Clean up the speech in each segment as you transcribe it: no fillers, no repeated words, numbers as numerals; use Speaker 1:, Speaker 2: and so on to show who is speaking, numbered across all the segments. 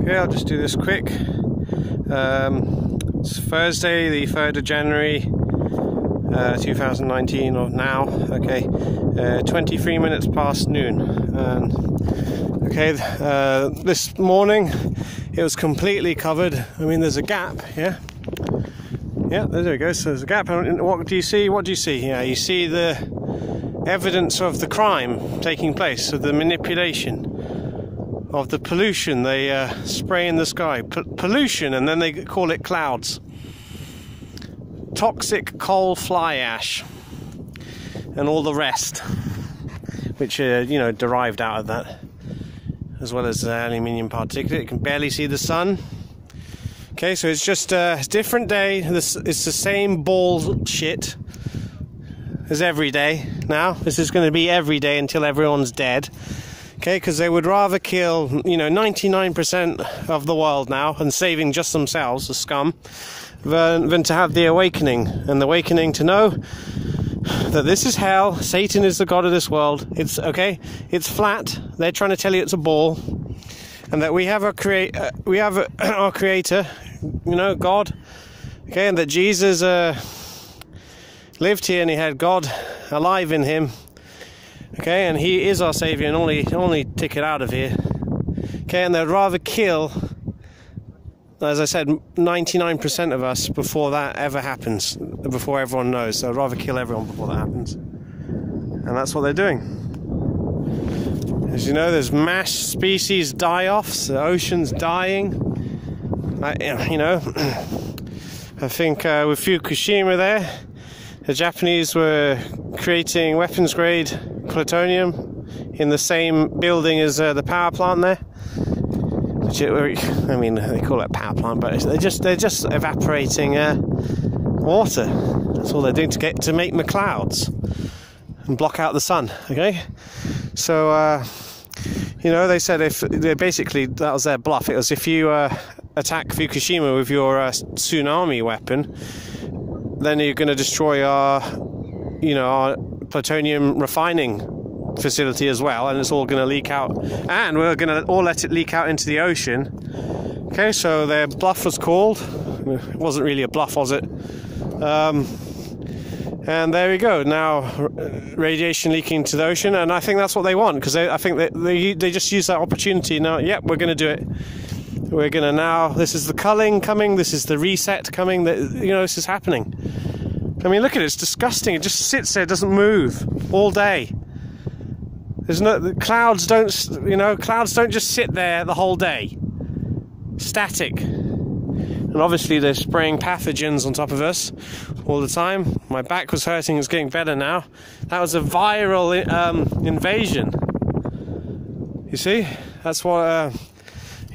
Speaker 1: Okay, I'll just do this quick. It's Thursday, the 3rd of January, 2019, or now. Okay, 23 minutes past noon. Okay, this morning it was completely covered. I mean, there's a gap, yeah, there we go. So there's a gap. And what do you see? What do you see here? You see the evidence of the crime taking place, of the manipulation, of the pollution they spray in the sky. Pollution, and then they call it clouds. Toxic coal fly ash and all the rest, which are, you know, derived out of that, as well as aluminium particulate. You can barely see the sun. Okay, so it's just a different day. It's the same bullshit as every day now. This is going to be every day until everyone's dead. Okay, because they would rather kill, 99% of the world now and saving just themselves, the scum, than to have the awakening. And the awakening to know that this is hell, Satan is the god of this world. It's okay, it's flat. They're trying to tell you it's a ball, and that we have our creator, God. Okay, and that Jesus lived here and he had God alive in him. Okay, and he is our saviour and only ticket out of here. Okay, and they'd rather kill, as I said, 99% of us before that ever happens, before everyone knows. They'd rather kill everyone before that happens. And that's what they're doing. As you know, there's mass species die-offs, the ocean's dying. I think with Fukushima there, the Japanese were creating weapons-grade plutonium in the same building as the power plant there. I mean, they call it a power plant, but they're just evaporating water. That's all they're doing to make the clouds and block out the sun. Okay, so they said basically that was their bluff. It was if you attack Fukushima with your tsunami weapon, then you're going to destroy our plutonium refining facility as well, and it's all going to leak out, and we're going to all let it leak out into the ocean. Okay, so their bluff was called. It wasn't really a bluff, was it? And there we go. Now radiation leaking to the ocean, and I think that's what they want, because I think that they just use that opportunity. Now, yep, we're going to do it. We're going to now. This is the culling coming. This is the reset coming. This is happening. I mean, look at it. It's disgusting. It just sits there, doesn't move all day. There's no clouds. Clouds don't just sit there the whole day. Static. And obviously they're spraying pathogens on top of us all the time. My back was hurting. It's getting better now. That was a viral invasion. You see? That's what.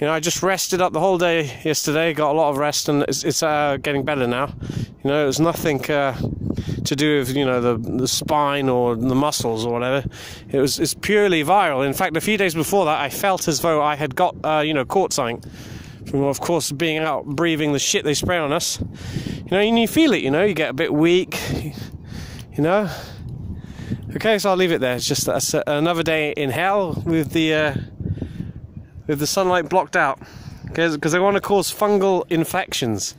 Speaker 1: I just rested up the whole day yesterday, got a lot of rest, and it's getting better now. It was nothing to do with, the spine or the muscles or whatever. It's purely viral. In fact, a few days before that, I felt as though I had got, caught something. From, of course, being out breathing the shit they spray on us. And you feel it, you get a bit weak, Okay, so I'll leave it there. It's just another day in hell with the sunlight blocked out, because they want to cause fungal infections.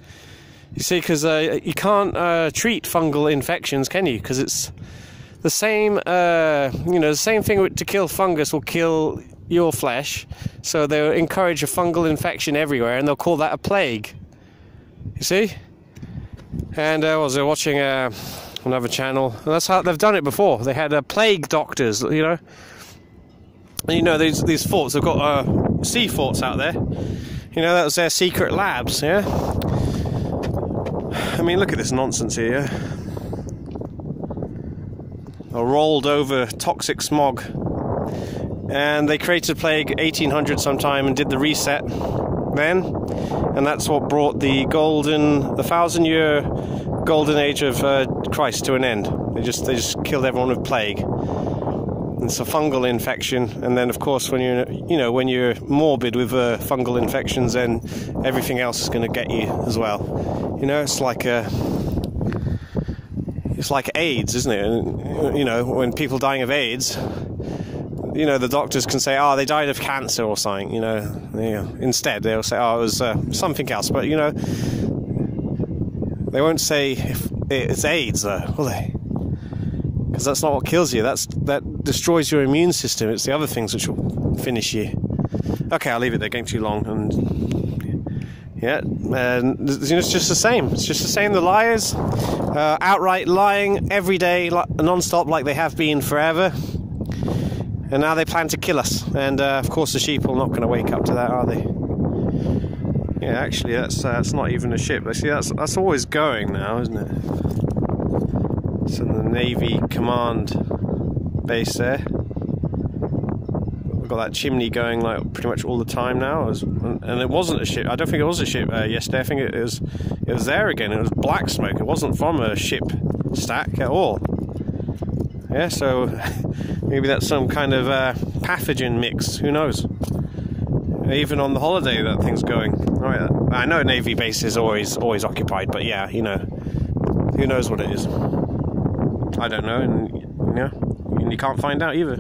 Speaker 1: You see, because you can't treat fungal infections, can you? Because it's the same, the same thing to kill fungus will kill your flesh. So they'll encourage a fungal infection everywhere, and they'll call that a plague. You see? And I was watching another channel, and that's how they've done it before. They had plague doctors, these forts, they've got sea forts out there. That was their secret labs, yeah? I mean, look at this nonsense here. A rolled over toxic smog. And they created plague 1800 sometime and did the reset then. And that's what brought the 1,000-year golden age of Christ to an end. They just killed everyone with plague. It's a fungal infection, and then of course when you're morbid with fungal infections, then everything else is going to get you as well. It's like AIDS, isn't it? And, when people dying of AIDS, you know, the doctors can say, oh, they died of cancer or something, you know. Instead, they'll say, oh, it was something else. But, you know, they won't say if it's AIDS, though, will they? Because that's not what kills you. That destroys your immune system. It's the other things which will finish you. Okay, I'll leave it there. Getting too long. And yeah, it's just the same. It's just the same. The liars, outright lying every day, non-stop, like they have been forever. And now they plan to kill us. And of course, the sheep are not going to wake up to that, are they? Yeah, actually, that's not even a ship. See, that's always going now, isn't it? It's in the Navy command base there. We've got that chimney going like pretty much all the time now. And it wasn't a ship. I don't think it was a ship yesterday. I think it was there again. It was black smoke. It wasn't from a ship stack at all. Yeah, so maybe that's some kind of pathogen mix. Who knows? Even on the holiday, that thing's going. All right, I know Navy base is always occupied, but yeah, you know, who knows what it is? I don't know, and yeah, you can't find out either.